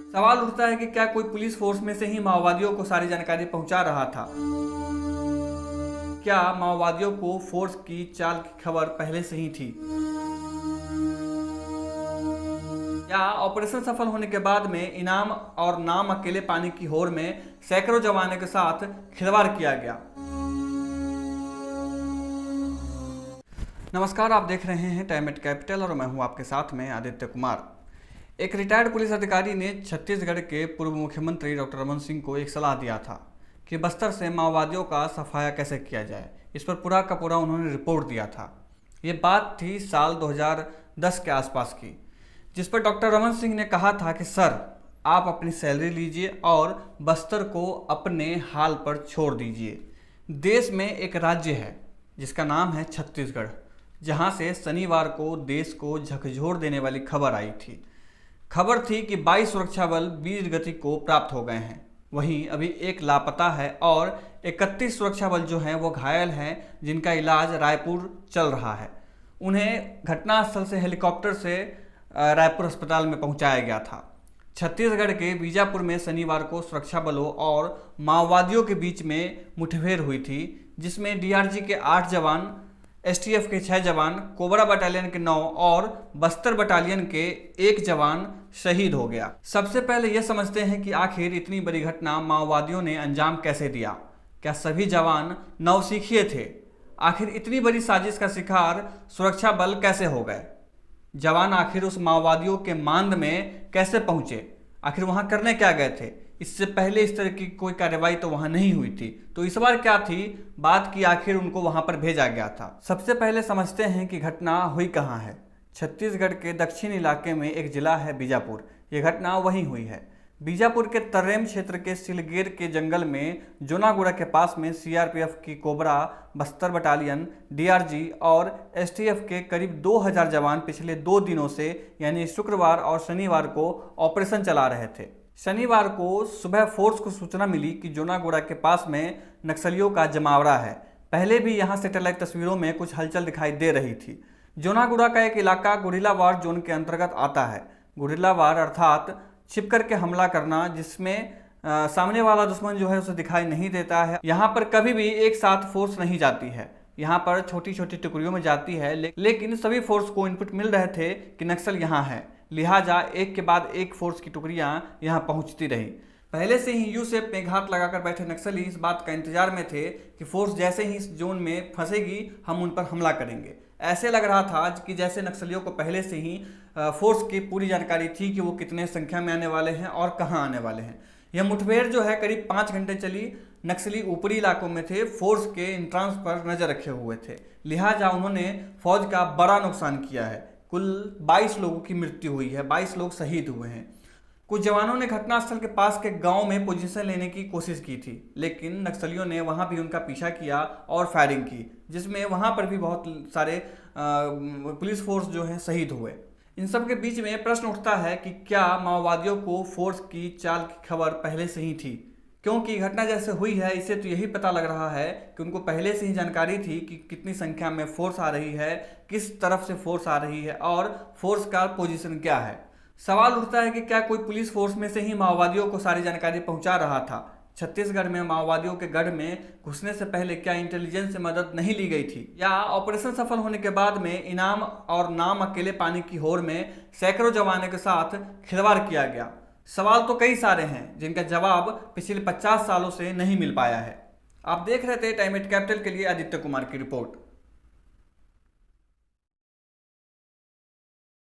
सवाल उठता है कि क्या कोई पुलिस फोर्स में से ही माओवादियों को सारी जानकारी पहुंचा रहा था? क्या माओवादियों को फोर्स की चाल की खबर पहले से ही थी? या ऑपरेशन सफल होने के बाद में इनाम और नाम अकेले पाने की होड़ में सैकड़ों जवानों के साथ खिलवाड़ किया गया? नमस्कार, आप देख रहे हैं टाइम एट कैपिटल और मैं हूं आपके साथ में आदित्य कुमार। एक रिटायर्ड पुलिस अधिकारी ने छत्तीसगढ़ के पूर्व मुख्यमंत्री डॉक्टर रमन सिंह को एक सलाह दिया था कि बस्तर से माओवादियों का सफाया कैसे किया जाए। इस पर पूरा का पूरा उन्होंने रिपोर्ट दिया था। ये बात थी साल 2010 के आसपास की, जिस पर डॉक्टर रमन सिंह ने कहा था कि सर, आप अपनी सैलरी लीजिए और बस्तर को अपने हाल पर छोड़ दीजिए। देश में एक राज्य है जिसका नाम है छत्तीसगढ़, जहां से शनिवार को देश को झकझोर देने वाली खबर आई थी। खबर थी कि 22 सुरक्षा बल वीर गति को प्राप्त हो गए हैं। वहीं अभी एक लापता है और 31 सुरक्षा बल जो हैं वो घायल हैं, जिनका इलाज रायपुर चल रहा है। उन्हें घटनास्थल से हेलीकॉप्टर से रायपुर अस्पताल में पहुंचाया गया था। छत्तीसगढ़ के बीजापुर में शनिवार को सुरक्षा बलों और माओवादियों के बीच में मुठभेड़ हुई थी, जिसमें डीआरजी के 8 जवान, एसटीएफ के 6 जवान, कोबरा बटालियन के 9 और बस्तर बटालियन के 1 जवान शहीद हो गया। सबसे पहले यह समझते हैं कि आखिर इतनी बड़ी घटना माओवादियों ने अंजाम कैसे दिया। क्या सभी जवान नौसिखिए थे? आखिर इतनी बड़ी साजिश का शिकार सुरक्षा बल कैसे हो गए? जवान आखिर उस माओवादियों के मांद में कैसे पहुंचे? आखिर वहां करने क्या गए थे? इससे पहले इस तरह की कोई कार्रवाई तो वहां नहीं हुई थी। तो इस बार क्या थी बात की आखिर उनको वहां पर भेजा गया था? सबसे पहले समझते हैं कि घटना हुई कहां है। छत्तीसगढ़ के दक्षिण इलाके में एक जिला है बीजापुर। यह घटना वहीं हुई है। बीजापुर के तर्रेम क्षेत्र के सिलगेर के जंगल में जोनागुड़ा के पास में सीआरपीएफ की कोबरा, बस्तर बटालियन, डीआरजी और एसटीएफ के करीब 2000 जवान पिछले 2 दिनों से यानी शुक्रवार और शनिवार को ऑपरेशन चला रहे थे। शनिवार को सुबह फोर्स को सूचना मिली कि जोनागुड़ा के पास में नक्सलियों का जमावड़ा है। पहले भी यहां सैटेलाइट तस्वीरों में कुछ हलचल दिखाई दे रही थी। जोनागुड़ा का एक इलाका गुरिल्ला वार जोन के अंतर्गत आता है। गुरिल्ला वार अर्थात छिप करके हमला करना, जिसमें सामने वाला दुश्मन जो है उसे दिखाई नहीं देता है। यहाँ पर कभी भी एक साथ फोर्स नहीं जाती है, यहाँ पर छोटी छोटी टुकड़ियों में जाती है। लेकिन सभी फोर्स को इनपुट मिल रहे थे कि नक्सल यहाँ है, लिहाजा एक के बाद एक फोर्स की टुकड़ियां यहां पहुंचती रही। पहले से ही यू शेप में घात लगाकर बैठे नक्सली इस बात का इंतजार में थे कि फोर्स जैसे ही इस जोन में फंसेगी हम उन पर हमला करेंगे। ऐसे लग रहा था कि जैसे नक्सलियों को पहले से ही फोर्स की पूरी जानकारी थी कि वो कितने संख्या में आने वाले हैं और कहां आने वाले हैं। यह मुठभेड़ जो है करीब 5 घंटे चली। नक्सली ऊपरी इलाकों में थे, फोर्स के इंट्रांस पर नजर रखे हुए थे, लिहाजा उन्होंने फौज का बड़ा नुकसान किया है। कुल 22 लोगों की मृत्यु हुई है, 22 लोग शहीद हुए हैं। कुछ जवानों ने घटनास्थल के पास के गांव में पोजीशन लेने की कोशिश की थी, लेकिन नक्सलियों ने वहां भी उनका पीछा किया और फायरिंग की, जिसमें वहां पर भी बहुत सारे पुलिस फोर्स जो है शहीद हुए। इन सब के बीच में प्रश्न उठता है कि क्या माओवादियों को फोर्स की चाल की खबर पहले से ही थी? क्योंकि घटना जैसे हुई है इससे तो यही पता लग रहा है कि उनको पहले से ही जानकारी थी कि कितनी संख्या में फोर्स आ रही है, किस तरफ से फोर्स आ रही है और फोर्स का पोजीशन क्या है। सवाल उठता है कि क्या कोई पुलिस फोर्स में से ही माओवादियों को सारी जानकारी पहुंचा रहा था? छत्तीसगढ़ में माओवादियों के गढ़ में घुसने से पहले क्या इंटेलिजेंस से मदद नहीं ली गई थी? या ऑपरेशन सफल होने के बाद में इनाम और नाम अकेले पाने की होड़ में सैकड़ों जवानों के साथ खिलवाड़ किया गया? सवाल तो कई सारे हैं जिनका जवाब पिछले 50 सालों से नहीं मिल पाया है। आप देख रहे थे टाइम एट कैपिटल के लिए आदित्य कुमार की रिपोर्ट।